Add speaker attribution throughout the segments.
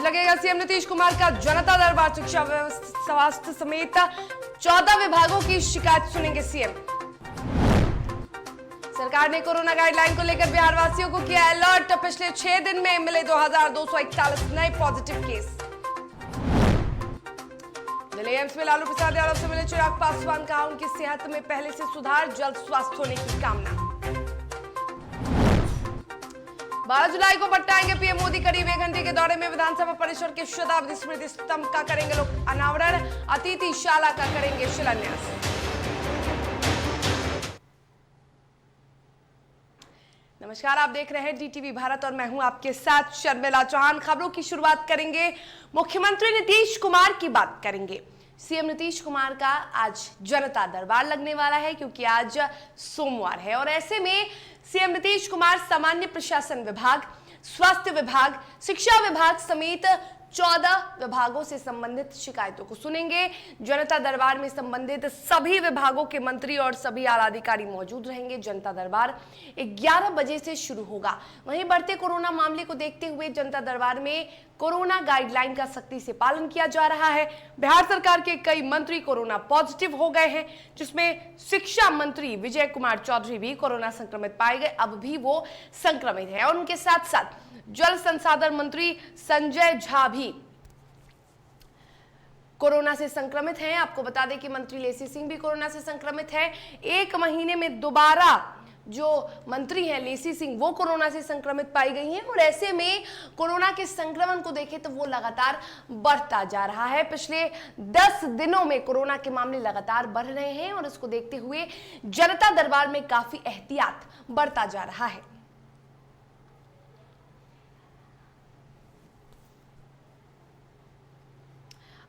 Speaker 1: लगेगा सीएम नीतीश कुमार का जनता दरबार। शिक्षा, स्वास्थ्य समेत 14 विभागों की शिकायत सुनेंगे सीएम। सरकार ने कोरोना गाइडलाइन को लेकर बिहार वासियों को किया अलर्ट। पिछले 6 दिन में मिले 2241 नए पॉजिटिव केस। दिल्ली एम्स में लालू प्रसाद यादव से मिले चिराग पासवान, कहा उनकी सेहत में पहले से सुधार, जल्द स्वस्थ होने की कामना। 12 जुलाई को पटना आएंगे पीएम मोदी। करीब 1 घंटे के दौरे में विधानसभा परिसर के शताब्दी स्मृति स्तंभ का करेंगे लोग अनावरण, अतिथिशाला का करेंगे शिलान्यास। नमस्कार, आप देख रहे हैं डीटीवी भारत और मैं हूं आपके साथ शर्मिला चौहान। खबरों की शुरुआत करेंगे, मुख्यमंत्री नीतीश कुमार की बात करेंगे। सीएम नीतीश कुमार का आज जनता दरबार लगने वाला है क्योंकि आज सोमवार है और ऐसे में सीएम नीतीश कुमार सामान्य प्रशासन विभाग, स्वास्थ्य विभाग, शिक्षा विभाग समेत 14 विभागों से संबंधित शिकायतों को सुनेंगे। जनता दरबार में संबंधित सभी विभागों के मंत्री और सभी आला अधिकारी मौजूद रहेंगे। जनता दरबार 11 बजे से शुरू होगा। वहीं बढ़ते कोरोना मामले को देखते हुए जनता दरबार में कोरोना गाइडलाइन का सख्ती से पालन किया जा रहा है। बिहार सरकार के कई मंत्री कोरोना पॉजिटिव हो गए हैं, जिसमें शिक्षा मंत्री विजय कुमार चौधरी भी कोरोना संक्रमित पाए गए। अब भी वो संक्रमित है और उनके साथ साथ जल संसाधन मंत्री संजय झा भी कोरोना से संक्रमित हैं। आपको बता दें कि मंत्री लेसी सिंह भी कोरोना से संक्रमित है। 1 महीने में दोबारा जो मंत्री हैं लेसी सिंह, वो कोरोना से संक्रमित पाई गई हैं और ऐसे में कोरोना के संक्रमण को देखें तो वो लगातार बढ़ता जा रहा है। पिछले 10 दिनों में कोरोना के मामले लगातार बढ़ रहे हैं और इसको देखते हुए जनता दरबार में काफी एहतियात बढ़ता जा रहा है।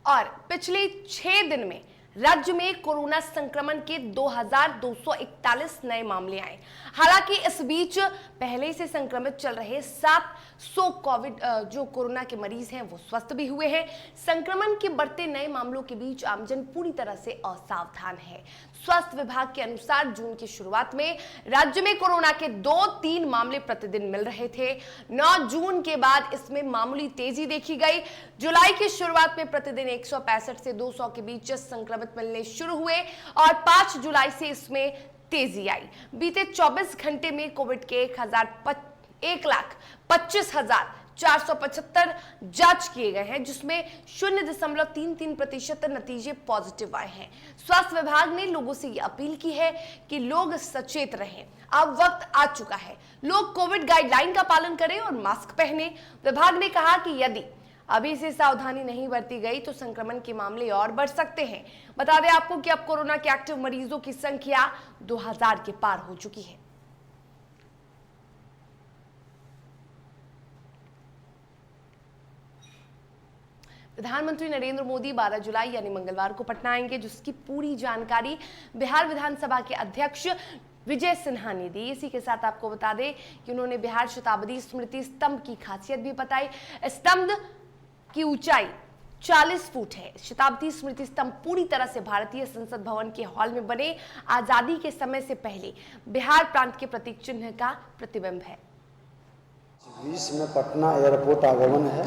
Speaker 1: और पिछले 6 दिन में राज्य में कोरोना संक्रमण के 2241 नए मामले आए। हालांकि इस बीच पहले से संक्रमित चल रहे 700 कोविड जो कोरोना के मरीज हैं वो स्वस्थ भी हुए हैं। संक्रमण के बढ़ते नए मामलों के बीच आमजन पूरी तरह से असावधान है। स्वास्थ्य विभाग के अनुसार जून की शुरुआत में राज्य में कोरोना के 2-3 मामले प्रतिदिन मिल रहे थे। 9 जून के बाद इसमें मामूली तेजी देखी गई। जुलाई की शुरुआत में प्रतिदिन 165 से 200 के बीच संक्रमित मिलने शुरू हुए और 5 जुलाई से इसमें तेजी आई। बीते 24 घंटे में कोविड के 1,25,475 जांच किए गए हैं, जिसमें 0.33% नतीजे पॉजिटिव आए हैं। स्वास्थ्य विभाग ने लोगों से ये अपील की है कि लोग सचेत रहें। अब वक्त आ चुका है, लोग कोविड गाइडलाइन का पालन करें और मास्क पहने। विभाग ने कहा कि यदि अभी से सावधानी नहीं बरती गई तो संक्रमण के मामले और बढ़ सकते हैं। बता दें आपको कि अब कोरोना के एक्टिव मरीजों की संख्या 2000 के पार हो चुकी है। प्रधानमंत्री नरेंद्र मोदी 12 जुलाई यानी मंगलवार को पटना आएंगे, जिसकी पूरी जानकारी बिहार विधानसभा के अध्यक्ष विजय सिन्हा ने दी। इसी के साथ आपको बता दें कि उन्होंने बिहार शताब्दी स्मृति स्तंभ की खासियत भी बताई। स्तंभ की ऊंचाई 40 फुट है। शताब्दी स्मृति स्तंभ पूरी तरह से भारतीय संसद भवन के हॉल में बने आजादी के समय से पहले बिहार प्रांत के प्रतीक चिन्ह का प्रतिबिंब है।
Speaker 2: 20 में पटना एयरपोर्ट आगमन है,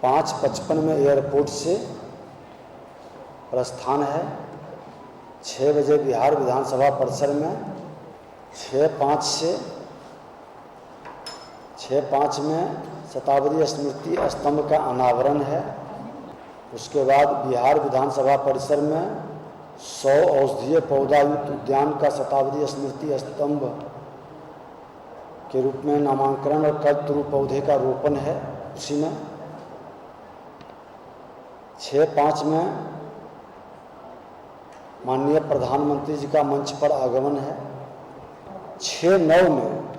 Speaker 2: 5:55 में एयरपोर्ट से प्रस्थान है, 6 बजे बिहार विधानसभा परिसर में, 6:05 में शताब्दी स्मृति स्तंभ का अनावरण है। उसके बाद बिहार विधानसभा परिसर में 100 औषधीय पौधायुक्त उद्यान का शताब्दी स्मृति स्तंभ के रूप में नामांकन और कल्पतरु पौधे का रोपण है। उसी में 6:05 में माननीय प्रधानमंत्री जी का मंच पर आगमन है। 6:09 में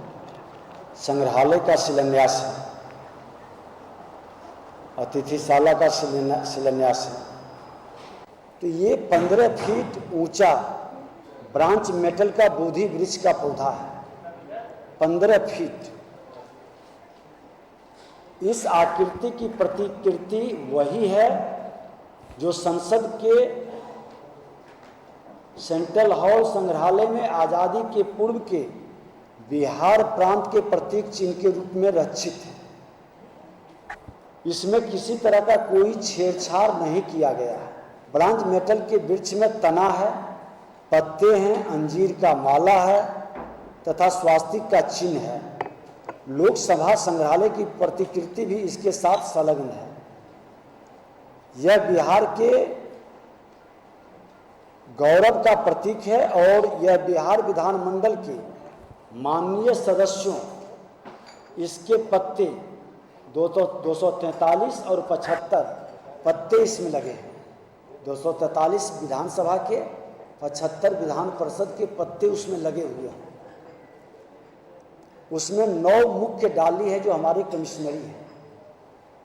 Speaker 2: संग्रहालय का शिलान्यास है, अतिथिशाला का शिलान्यास है। तो ये 15 फीट ऊंचा ब्रांच मेटल का बोधि वृक्ष का पौधा है, 15 फीट। इस आकृति की प्रतिकृति वही है जो संसद के सेंट्रल हॉल संग्रहालय में आज़ादी के पूर्व के बिहार प्रांत के प्रतीक चिन्ह के रूप में रक्षित है। इसमें किसी तरह का कोई छेड़छाड़ नहीं किया गया है। ब्रांज मेटल के वृक्ष में तना है, पत्ते हैं, अंजीर का माला है तथा स्वास्तिक का चिन्ह है। लोकसभा संग्रहालय की प्रतिकृति भी इसके साथ संलग्न है। यह बिहार के गौरव का प्रतीक है और यह बिहार विधानमंडल के माननीय सदस्यों, इसके पत्ते 243 और 75 पत्ते इसमें लगे हैं। 243 विधानसभा के, 75 विधान परिषद के पत्ते उसमें लगे हुए हैं। उसमें 9 मुख्य डाली है जो हमारी कमिश्नरी है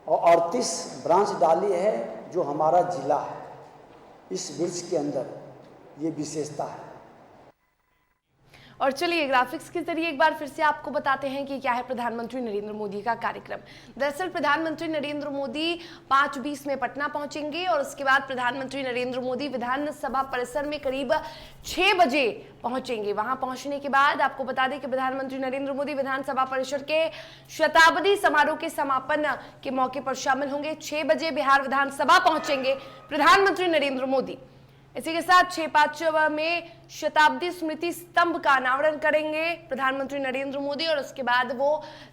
Speaker 2: और 38 ब्रांच डाली है जो हमारा जिला है। इस वृक्ष के अंदर ये विशेषता है।
Speaker 1: और चलिए ग्राफिक्स के जरिए एक बार फिर से आपको बताते हैं कि क्या है प्रधानमंत्री नरेंद्र मोदी का कार्यक्रम। दरअसल प्रधानमंत्री नरेंद्र मोदी 5:20 में पटना पहुंचेंगे और उसके बाद प्रधानमंत्री नरेंद्र मोदी विधानसभा परिसर में करीब 6 बजे पहुंचेंगे। वहां पहुंचने के बाद आपको बता दें कि प्रधानमंत्री नरेंद्र मोदी विधानसभा परिसर के शताब्दी समारोह के समापन के मौके पर शामिल होंगे। 6 बजे बिहार विधानसभा पहुंचेंगे प्रधानमंत्री नरेंद्र मोदी। इसी के साथ 6:05 में शताब्दी स्मृति स्तंभ का अनावरण करेंगे प्रधानमंत्री नरेंद्र मोदी और उसके बाद वो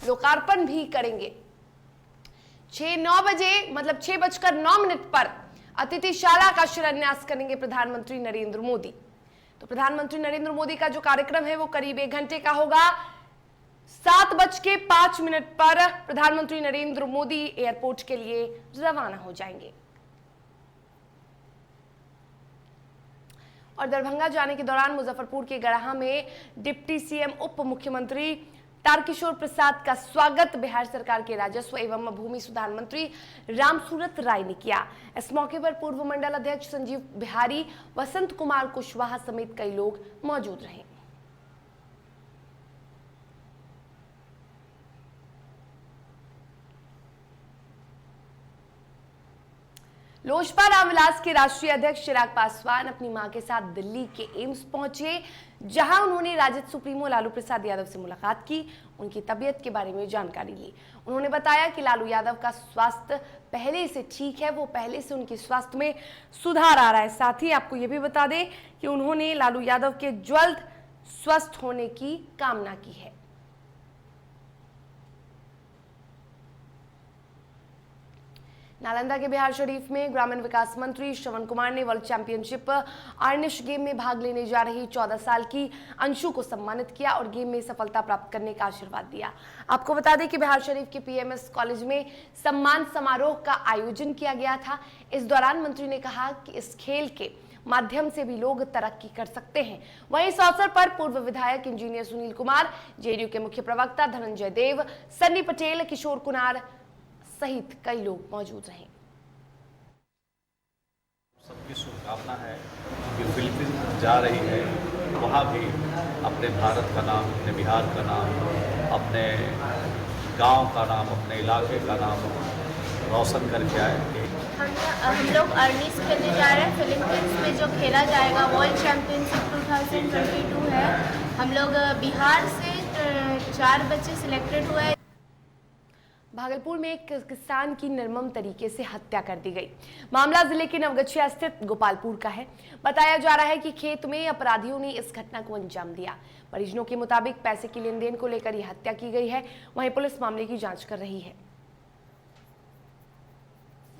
Speaker 1: लोकार्पण भी करेंगे। 6:09 बजे मतलब 6:09 पर अतिथिशाला का शिलान्यास करेंगे प्रधानमंत्री नरेंद्र मोदी। तो प्रधानमंत्री नरेंद्र मोदी का जो कार्यक्रम है वो करीब 1 घंटे का होगा। 7:05 पर प्रधानमंत्री नरेंद्र मोदी एयरपोर्ट के लिए रवाना हो जाएंगे। और दरभंगा जाने के दौरान मुजफ्फरपुर के गढ़ा में डिप्टी सीएम उप मुख्यमंत्री तारकिशोर प्रसाद का स्वागत बिहार सरकार के राजस्व एवं भूमि सुधार मंत्री रामसूरत राय ने किया। इस मौके पर पूर्व मंडल अध्यक्ष संजीव बिहारी, वसंत कुमार कुशवाहा समेत कई लोग मौजूद रहे। लोजपा रामविलास के राष्ट्रीय अध्यक्ष चिराग पासवान अपनी मां के साथ दिल्ली के एम्स पहुंचे, जहां उन्होंने राजद सुप्रीमो लालू प्रसाद यादव से मुलाकात की, उनकी तबीयत के बारे में जानकारी ली। उन्होंने बताया कि लालू यादव का स्वास्थ्य पहले से ठीक है, वो पहले से उनके स्वास्थ्य में सुधार आ रहा है। साथ ही आपको ये भी बता दें कि उन्होंने लालू यादव के जल्द स्वस्थ होने की कामना की है। नालंदा के बिहार शरीफ में ग्रामीण विकास मंत्री श्रवण कुमार ने वर्ल्ड चैंपियनशिप आर्निश गेम में भाग लेने जा रही 14 साल की अंशु को सम्मानित किया और गेम में सफलता प्राप्त करने का आशीर्वाद दिया। आपको बता दें कि बिहार शरीफ के पीएमएस कॉलेज में सम्मान समारोह का आयोजन किया गया था। इस दौरान मंत्री ने कहा कि इस खेल के माध्यम से भी लोग तरक्की कर सकते हैं। वहीं इस अवसर पर पूर्व विधायक इंजीनियर सुनील कुमार, जेडीयू के मुख्य प्रवक्ता धनंजय देव, सन्नी पटेल, किशोर कुमार सहित कई लोग मौजूद रहे।
Speaker 3: सबकी शुभकामना है कि फिलीपींस जा रही है, वहाँ भी अपने भारत का नाम, अपने बिहार का नाम, अपने गांव का नाम, अपने इलाके का नाम रोशन करके आएंगे।
Speaker 4: हम लोग अर्निश खेलने जा रहे हैं। फिलीपींस में जो खेला जाएगा वर्ल्ड चैंपियनशिप 2022 है। हम लोग बिहार से 4 बच्चे सिलेक्टेड हुए।
Speaker 1: भागलपुर में एक किसान की निर्मम तरीके से हत्या कर दी गई। मामला जिले के नवगछिया स्थित गोपालपुर का है। बताया जा रहा है कि खेत में अपराधियों ने इस घटना को अंजाम दिया। परिजनों के मुताबिक पैसे की लेन देन को लेकर यह हत्या की गई है। वहीं पुलिस मामले की जांच कर रही है।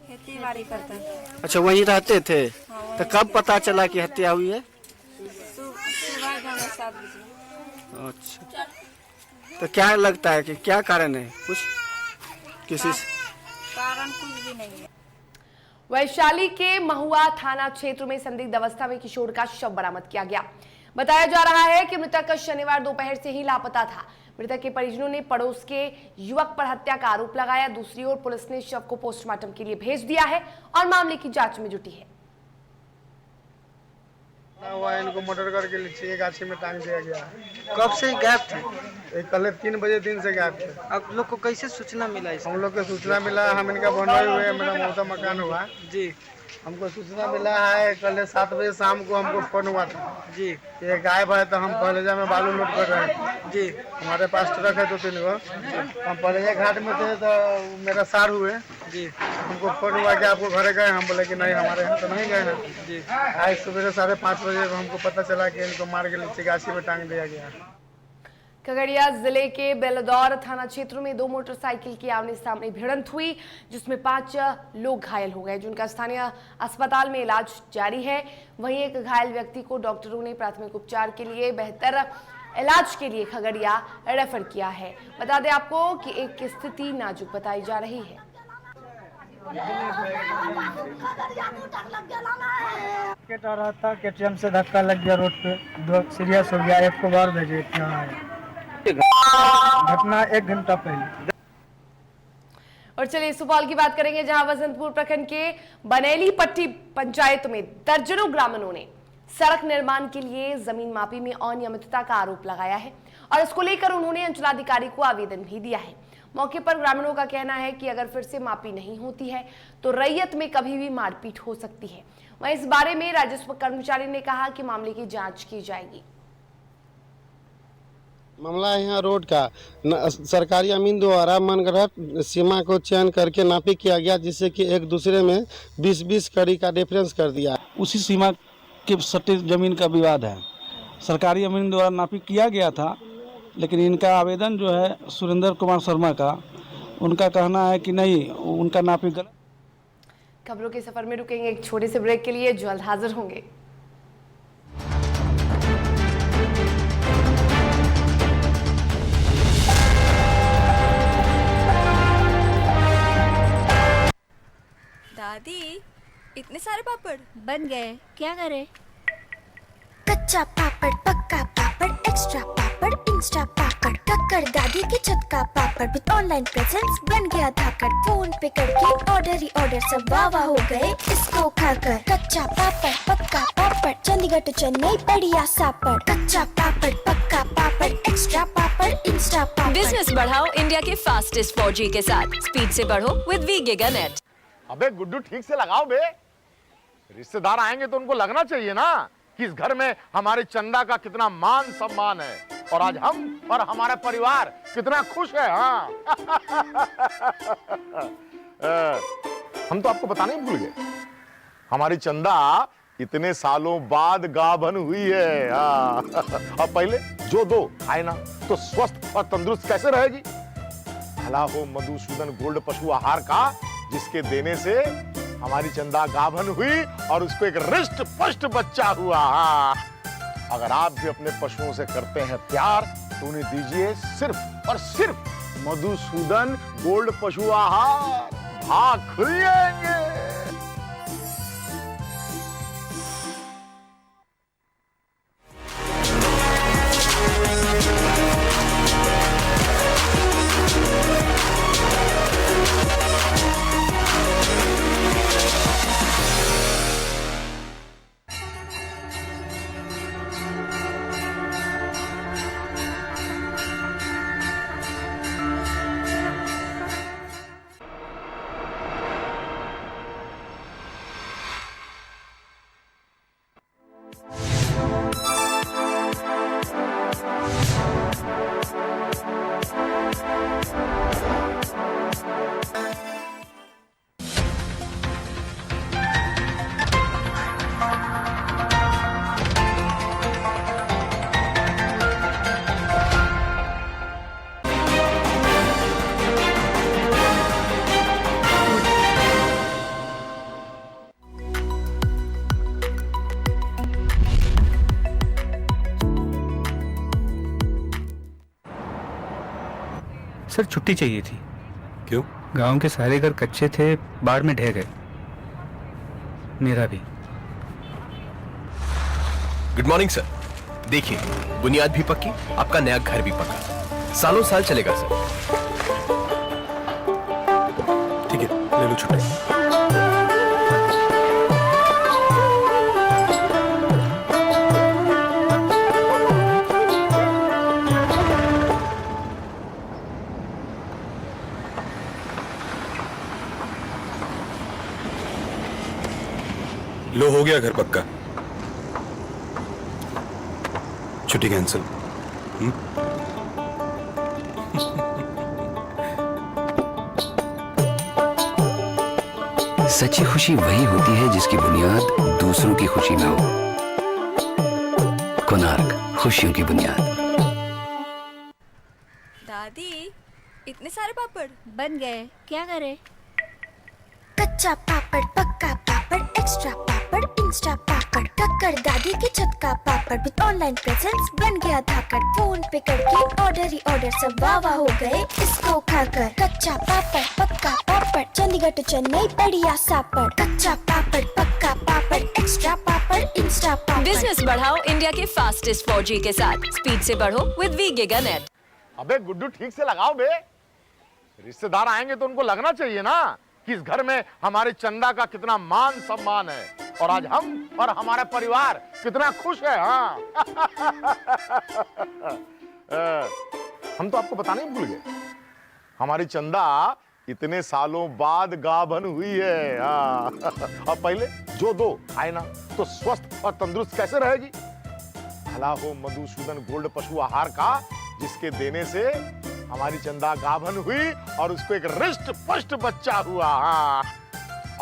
Speaker 5: खेती-बाड़ी करते हैं।
Speaker 6: अच्छा, वहीं रहते थे? तो कब पता चला कि हत्या हुई है?
Speaker 5: सुबह 7 बजे।
Speaker 6: अच्छा, तो क्या लगता है कि क्या कारण है? कुछ किसी
Speaker 5: कारण कुछ भी नहीं है।
Speaker 1: वैशाली के महुआ थाना क्षेत्र में संदिग्ध अवस्था में किशोर का शव बरामद किया गया। बताया जा रहा है कि मृतक शनिवार दोपहर से ही लापता था। मृतक के परिजनों ने पड़ोस के युवक पर हत्या का आरोप लगाया। दूसरी ओर पुलिस ने शव को पोस्टमार्टम के लिए भेज दिया है और मामले की जांच में जुटी है।
Speaker 7: इनको मर्डर करके नीचे गाछी में टांग दिया गया है।
Speaker 6: कब से गायब थे?
Speaker 7: कल 3 बजे दिन से गायब थे।
Speaker 6: आप लोग को कैसे सूचना मिला?
Speaker 7: हम लोग को सूचना मिला, हम इनका बनवाए हुए, मेरा मौसा मकान हुआ
Speaker 6: जी।
Speaker 7: हमको सूचना मिला है कल 7 बजे शाम को हमको फोन हुआ था
Speaker 6: जी,
Speaker 7: ये गायब है। तो हम पहलेजा में बालू लोड कर रहे हैं
Speaker 6: जी।
Speaker 7: हमारे पास ट्रक है 2-3 गो। हम पहलेजा घाट में थे तो मेरा सार हुए जी हमको फोन हुआ कि आपको घर गए, हम बोले कि नहीं हमारे यहाँ तो नहीं गए हैं जी। आज सुबह 5:30 बजे हमको पता चला कि इनको मार के नीचे गाछी में टांग दिया गया।
Speaker 1: खगड़िया जिले के बेलदौर थाना क्षेत्र में 2 मोटरसाइकिल की आमने सामने भिड़ंत हुई, जिसमें 5 लोग घायल हो गए, जिनका स्थानीय अस्पताल में इलाज जारी है। वहीं एक घायल व्यक्ति को डॉक्टरों ने प्राथमिक उपचार के लिए बेहतर इलाज के लिए खगड़िया रेफर किया है। बता दें आपको कि एक की स्थिति नाजुक बताई जा रही है।
Speaker 8: आ रहा था केटीएम से धक्का लग गया रोड पे, 2 सीरियस हो गया, एक को बाहर भेजे, यहाँ आया। घटना 1 घंटा पहले।
Speaker 1: और चलिए सुपौल की बात करेंगे, जहां वसंतपुर प्रखंड के बनेली पट्टी पंचायत में दर्जनों ग्रामीणों ने सड़क निर्माण के लिए जमीन मापी में अनियमितता का आरोप लगाया है और इसको लेकर उन्होंने अंचलाधिकारी को आवेदन भी दिया है। मौके पर ग्रामीणों का कहना है कि अगर फिर से मापी नहीं होती है तो रैयत में कभी भी मारपीट हो सकती है। वहीं इस बारे में राजस्व कर्मचारी ने कहा कि मामले की जांच की जाएगी।
Speaker 9: मामला है यहाँ रोड का सरकारी अमीन द्वारा मनगढ़ंत सीमा को चयन करके नापी किया गया, जिससे कि एक दूसरे में 20-20 कड़ी का डिफरेंस कर दिया।
Speaker 10: उसी सीमा के सट्टे जमीन का विवाद है। सरकारी अमीन द्वारा नापी किया गया था, लेकिन इनका आवेदन जो है सुरेंद्र कुमार शर्मा का, उनका कहना है कि नहीं, उनका नापी गलत।
Speaker 1: खबरों के सफर में रुकेंगे एक छोटे से ब्रेक के लिए, जल्द हाजिर होंगे।
Speaker 5: दादी इतने सारे पापड़
Speaker 4: बन गए, क्या करे?
Speaker 11: कच्चा पापड़, पक्का पापड़, एक्स्ट्रा पापड़, इंस्टा पापड़, कक्कर दादी के छत का पापड़ विद ऑनलाइन प्रेजेंस बन गया धाकड़। फोन पे करके ऑर्डर ही ऑर्डर, सब वाह हो गए इसको खाकर। कच्चा पापड़, पक्का पापड़, चंडीगढ़ टू चेन्नई बढ़िया सापड़। कच्चा पापड़, पक्का पापड़, एक्स्ट्रा पापड़, इंस्टा पापड़।
Speaker 12: बिजनेस बढ़ाओ इंडिया के फास्टेस्ट 4G के साथ, स्पीड से बढ़ो विद वी गीगानेट।
Speaker 13: अबे गुड्डू ठीक से लगाओ बे, रिश्तेदार आएंगे तो उनको लगना चाहिए ना कि इस घर में हमारे चंदा का कितना मान सम्मान है और आज हम और हमारा परिवार कितना खुश है। हाँ हम तो आपको बताने ही भूल गए, हमारी चंदा इतने सालों बाद गाभन हुई है। हाँ और पहले जो दो खाए ना तो स्वस्थ और तंदुरुस्त कैसे रहेगी। भला हो मधुसूदन गोल्ड पशु आहार का, जिसके देने से हमारी चंदा गाभन हुई और उसको एक रिष्ट पुष्ट बच्चा हुआ। अगर आप भी अपने पशुओं से करते हैं प्यार तो उन्हें दीजिए सिर्फ और सिर्फ मधुसूदन गोल्ड पशु आहार, भाग खुल जाएंगे।
Speaker 14: सर छुट्टी चाहिए थी।
Speaker 15: क्यों?
Speaker 14: गांव के सारे घर कच्चे थे, बाढ़ में ढह गए, मेरा भी।
Speaker 15: Good morning sir. देखिए बुनियाद भी पक्की, आपका नया घर भी पक्का, सालों साल चलेगा सर। ठीक है, ले लो छुट्टी। लो हो गया घर पक्का, छुट्टी कैंसिल।
Speaker 16: सच्ची खुशी वही होती है जिसकी बुनियाद दूसरों की खुशी में हो। कोणार्क, खुशियों की बुनियाद।
Speaker 5: दादी, इतने सारे पापड़
Speaker 11: बन गए, क्या करे? कच्चा पापड़, पक्का पापड़, एक्स्ट्रा पापड़, इंस्टा पापड़, कक्कर दादी की छत का पापड़ विद ऑनलाइन प्रेजेंस बन गया धाकड़। फोन पे करके ऑर्डर ही ऑर्डर, सब वाह हो गए इसको खाकर। कच्चा पापड़, पक्का पापड़, चंडीगढ़ टू चेन्नई बढ़िया सापड़। कच्चा पापड़, पक्का पापड़, एक्स्ट्रा पापड़, इंस्टा पापड़।
Speaker 12: बिजनेस बढ़ाओ इंडिया के फास्टेस्ट 4G के साथ। स्पीड से बढ़ो विद वी गिगानेट।
Speaker 13: अबे गुड्डू ठीक से लगाओ बे, रिश्तेदार आएंगे तो उनको लगना चाहिए ना कि इस घर में हमारे चंदा का कितना मान सम्मान है और आज हम और हमारा परिवार कितना खुश है। हाँ हम तो आपको बताने ही भूल गए, हमारी चंदा इतने सालों बाद गाभन हुई है। हाँ और पहले जो दो खाए ना तो स्वस्थ और तंदुरुस्त कैसे रहेगी। भला हो मधुसूदन गोल्ड पशु आहार का, जिसके देने से हमारी चंदा गाभन हुई और उसको एक रिष्ट पुष्ट बच्चा हुआ। हाँ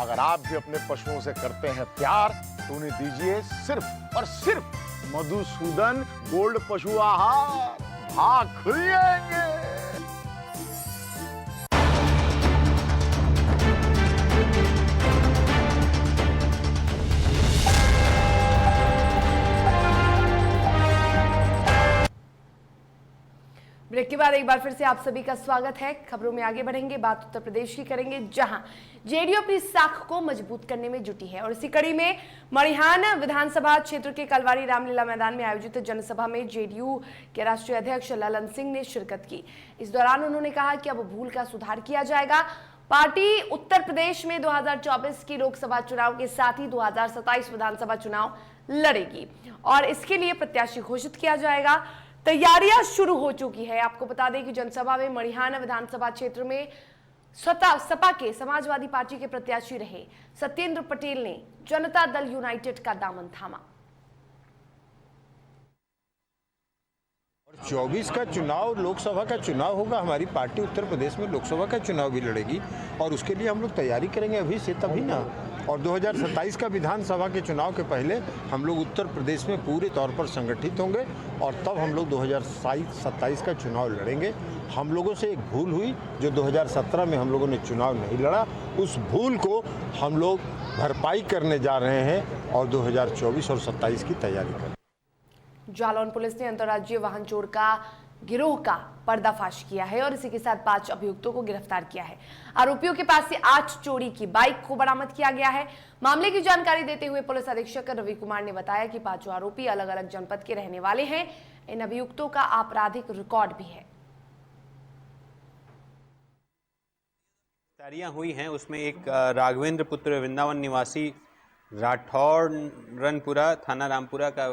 Speaker 13: अगर आप भी अपने पशुओं से करते हैं प्यार तो उन्हें दीजिए सिर्फ और सिर्फ मधुसूदन गोल्ड पशु आहार। भाग खुल जाएंगे।
Speaker 1: ब्रेक के बाद एक बार फिर से आप सभी का स्वागत है। खबरों में आगे बढ़ेंगे, बात उत्तर प्रदेश की करेंगे, जहां जेडीयू अपनी साख को मजबूत करने में जुटी है और इसी कड़ी में मड़िहान विधानसभा क्षेत्र के कलवारी रामलीला मैदान में आयोजित जनसभा में जेडीयू के राष्ट्रीय अध्यक्ष ललन सिंह ने शिरकत की। इस दौरान उन्होंने कहा कि अब भूल का सुधार किया जाएगा। पार्टी उत्तर प्रदेश में 2024 की लोकसभा चुनाव के साथ ही 2027 विधानसभा चुनाव लड़ेगी और इसके लिए प्रत्याशी घोषित किया जाएगा। तैयारियां शुरू हो चुकी है। आपको बता दें कि जनसभा में मड़िहान विधानसभा क्षेत्र में सपा के समाजवादी पार्टी के प्रत्याशी रहे सत्येंद्र पटेल ने जनता दल यूनाइटेड का दामन थामा।
Speaker 17: 24 का चुनाव लोकसभा का चुनाव होगा। हमारी पार्टी उत्तर प्रदेश में लोकसभा का चुनाव भी लड़ेगी और उसके लिए हम लोग तैयारी करेंगे अभी से तभी ना। और 2027 का विधानसभा के चुनाव के पहले हम लोग उत्तर प्रदेश में पूरे तौर पर संगठित होंगे और तब हम लोग 2027 का चुनाव लड़ेंगे। हम लोगों से एक भूल हुई जो 2017 में हम लोगों ने चुनाव नहीं लड़ा, उस भूल को हम लोग भरपाई करने जा रहे हैं और 2024 और 27 की तैयारी करें।
Speaker 1: जालौन पुलिस ने अंतर्राज्यीय वाहन चोर का गिरोह का पर्दाफाश किया है और इसी के साथ 5 अभियुक्तों को गिरफ्तार किया है। आरोपियों के पास से 8 चोरी की बाइक को बरामद किया गया है। मामले की जानकारी देते हुए पुलिस अधीक्षक रवि कुमार ने बताया कि 5 आरोपी अलग अलग जनपद के रहने वाले हैं। इन अभियुक्तों का आपराधिक रिकॉर्ड भी है।
Speaker 18: गिरफ्तारियां हुई हैं, उसमें एक राघवेंद्र पुत्र वृंदावन निवासी राठौर रनपुरा थाना रामपुरा का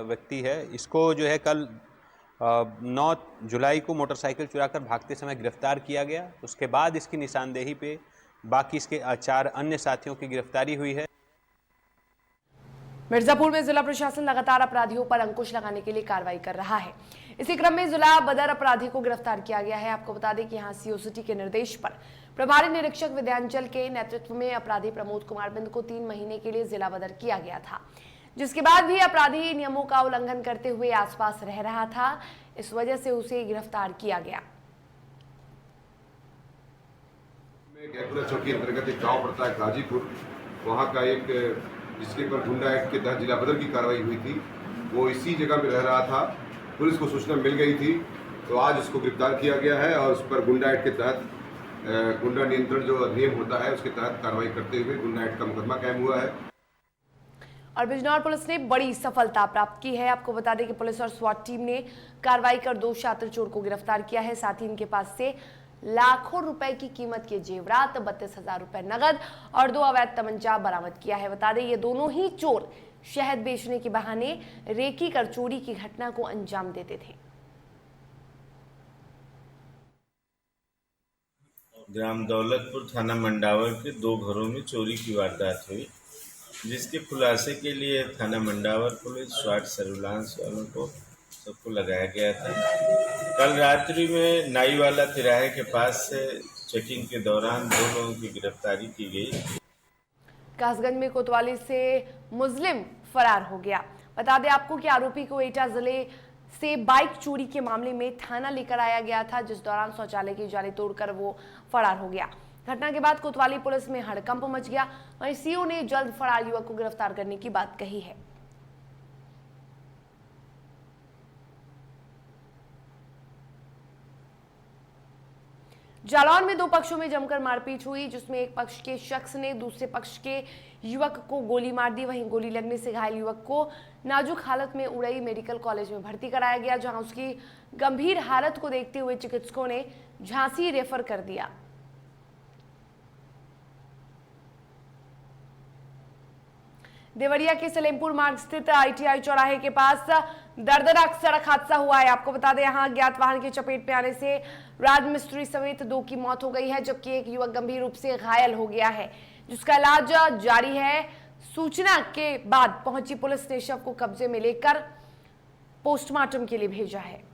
Speaker 18: व्यक्ति है। इसको जो है कल 9 जुलाई को मोटरसाइकिल चुराकर भागते समय गिरफ्तार किया गया। उसके बाद इसकी निशानदेही पे बाकी इसके 4 अन्य साथियों की गिरफ्तारी हुई है।
Speaker 1: मिर्जापुर में जिला प्रशासन लगातार अपराधियों पर अंकुश लगाने के लिए कार्रवाई कर रहा है। इसी क्रम में जिला बदर अपराधी को गिरफ्तार किया गया है। आपको बता दें कि यहां सीओ सिटी के निर्देश पर प्रभारी निरीक्षक विद्यांचल के नेतृत्व में अपराधी प्रमोद कुमार बिंद को 3 महीने के लिए जिला बदर किया गया था, जिसके बाद भी अपराधी नियमों का उल्लंघन करते हुए आसपास रह रहा था। इस वजह से उसे गिरफ्तार किया गया।
Speaker 19: गैरपुरा चौकी अंतर्गत एक गांव पड़ता है गाजीपुर, वहां का एक जिसके पर गुंडा एक्ट के तहत जिला बदर की कार्रवाई हुई थी, वो इसी जगह में रह रहा था। पुलिस को सूचना मिल गई थी तो आज उसको गिरफ्तार किया गया है और उस पर गुंडा एक्ट के तहत गुंडा नियंत्रण जो अधिनियम होता है उसके तहत कार्रवाई करते हुए गुंडा एक्ट का मुकदमा कायम हुआ है।
Speaker 1: और बिजनौर पुलिस ने बड़ी सफलता प्राप्त की है। आपको बता दें कि पुलिस और स्वाट टीम ने कार्रवाई कर 2 शातिर चोर को गिरफ्तार किया है। साथ ही इनके पास से लाखों रुपए की कीमत के जेवरात, 32,000 रुपए नगद और 2 अवैध तमंचा बरामद किया है। बता दें ये दोनों ही चोर शहद बेचने के बहाने रेकी कर चोरी की घटना को अंजाम देते थे।
Speaker 20: ग्राम दौलतपुर थाना मंडावर के 2 घरों में चोरी की वारदात हुई, जिसके खुलासे के लिए थाना मंडावर पुलिस स्वाट सर्विलांस वालों को सबको लगाया गया था। कल रात्रि में नाईवाला तिराहे के पास से चेकिंग के दौरान 2 लोगों की गिरफ्तारी की गई।
Speaker 1: कासगंज में कोतवाली से मुस्लिम फरार हो गया। बता दें आपको कि आरोपी को एटा जिले से बाइक चोरी के मामले में थाना लेकर आया गया था, जिस दौरान शौचालय की जाली तोड़कर वो फरार हो गया। घटना के बाद कोतवाली पुलिस में हड़कंप मच गया। वहीं सीओ ने जल्द फरार युवक को गिरफ्तार करने की बात कही है। जालौन में दो पक्षों में जमकर मारपीट हुई, जिसमें एक पक्ष के शख्स ने दूसरे पक्ष के युवक को गोली मार दी। वहीं गोली लगने से घायल युवक को नाजुक हालत में उड़ई मेडिकल कॉलेज में भर्ती कराया गया, जहां उसकी गंभीर हालत को देखते हुए चिकित्सकों ने झांसी रेफर कर दिया। देवरिया के सलेमपुर मार्ग स्थित ITI चौराहे के पास दर्दनाक सड़क हादसा हुआ है। आपको बता दें, यहां अज्ञात वाहन की चपेट में आने से राजमिस्त्री समेत 2 की मौत हो गई है, जबकि एक युवक गंभीर रूप से घायल हो गया है, जिसका इलाज जारी है। सूचना के बाद पहुंची पुलिस ने शव को कब्जे में लेकर पोस्टमार्टम के लिए भेजा है।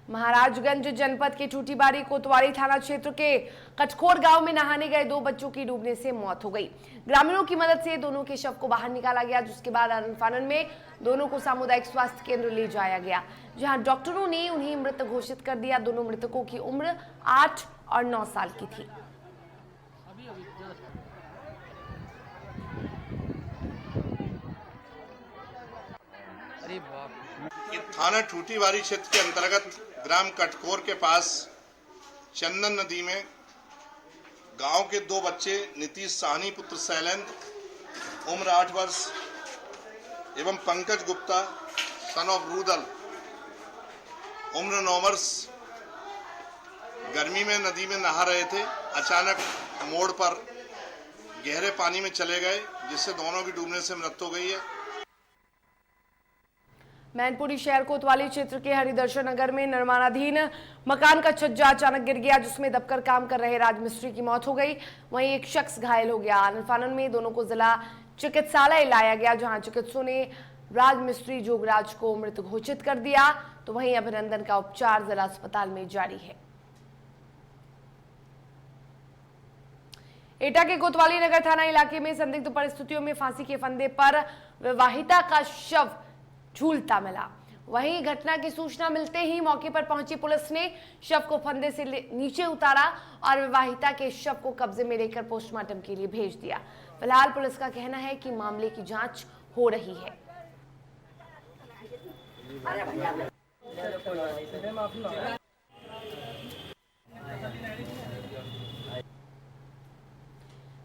Speaker 1: महाराजगंज जनपद के टूटीबारी कोतवाली थाना क्षेत्र के कटखोर गांव में नहाने गए 2 बच्चों की डूबने से मौत हो गई। ग्रामीणों की मदद से दोनों के शव को बाहर निकाला गया, जिसके बाद आनन फानन में दोनों को सामुदायिक स्वास्थ्य केंद्र ले जाया गया, जहां डॉक्टरों ने उन्हें मृत घोषित कर दिया। दोनों मृतकों की उम्र 8 और 9 साल की थी।
Speaker 21: ये थाना टूटीबारी क्षेत्र के अंतर्गत ग्राम कटकोर के पास चंदन नदी में गांव के 2 बच्चे नीतीश साहनी पुत्र शैलेंद्र उम्र 8 वर्ष एवं पंकज गुप्ता सन ऑफ रूदल उम्र 9 वर्ष गर्मी में नदी में नहा रहे थे। अचानक मोड़ पर गहरे पानी में चले गए, जिससे दोनों की डूबने से मृत्यु हो गई है।
Speaker 1: मैनपुरी शहर कोतवाली क्षेत्र के हरिदर्शन नगर में निर्माणाधीन मकान का छज्जा अचानक गिर गया, जिसमें दबकर काम कर रहे राजमिस्त्री की मौत हो गई। वहीं एक शख्स घायल हो गया। आनन-फानन में दोनों को जिला चिकित्सालय लाया गया, जहां चिकित्सकों ने राजमिस्त्री जोगराज को मृत घोषित कर दिया, तो वहीं अभिनंदन का उपचार जिला अस्पताल में जारी है। एटा के कोतवाली नगर थाना इलाके में संदिग्ध परिस्थितियों में फांसी के फंदे पर विवाहिता का शव झूलता मिला। वहीं घटना की सूचना मिलते ही मौके पर पहुंची पुलिस ने शव को फंदे से नीचे उतारा और विवाहिता के शव को कब्जे में लेकर पोस्टमार्टम के लिए भेज दिया। फिलहाल पुलिस का कहना है कि मामले की जांच हो रही है।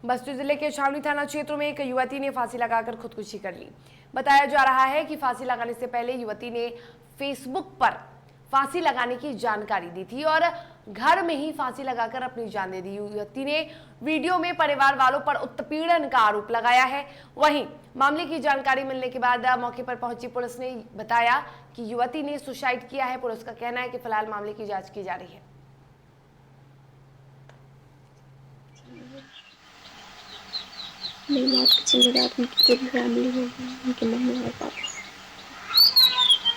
Speaker 1: बस्ती जिले के छावनी थाना क्षेत्र में एक युवती ने फांसी लगाकर खुदकुशी कर ली। बताया जा रहा है कि फांसी लगाने से पहले युवती ने फेसबुक पर फांसी लगाने की जानकारी दी थी और घर में ही फांसी लगाकर अपनी जान दे दी। युवती ने वीडियो में परिवार वालों पर उत्पीड़न का आरोप लगाया है। वहीं मामले की जानकारी मिलने के बाद मौके पर पहुंची पुलिस ने बताया कि युवती ने सुसाइड किया है। पुलिस का कहना है कि फिलहाल मामले की जांच की जा रही है।
Speaker 22: मेरी मौत के जिम्मेदार उनकी पूरी फैमिली होगी, उनके मम्मी और पापा।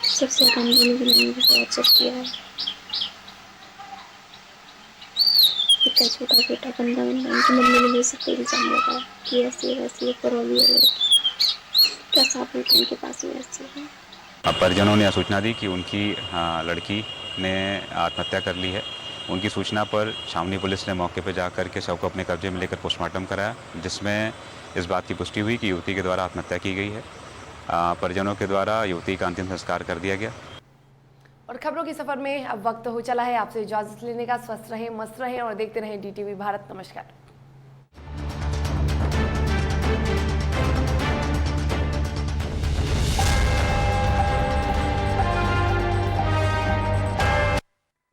Speaker 22: सबसे ज़्यादा उन्होंने टॉर्चर किया है। इतना छोटा बेटा बंदा उनकी मम्मी ने मेरे से तेल इल्जाम लगाया कि ऐसी वैसी करौली है लड़की। क्या साबित उनके पास में ऐसी है।
Speaker 14: अब परिजनों ने सूचना दी कि उनकी लड़की ने आत्महत्या कर ली है। उनकी सूचना पर छावनी पुलिस ने मौके पर जाकर के शव को अपने कब्जे में लेकर पोस्टमार्टम कराया, जिसमें इस बात की पुष्टि हुई कि युवती के द्वारा आत्महत्या की गई है। परिजनों के द्वारा युवती का अंतिम संस्कार कर दिया गया।
Speaker 1: और खबरों के सफर में अब वक्त हो चला है आपसे इजाजत लेने का। स्वस्थ रहें, मस्त रहें और देखते रहें DTV भारत। नमस्कार।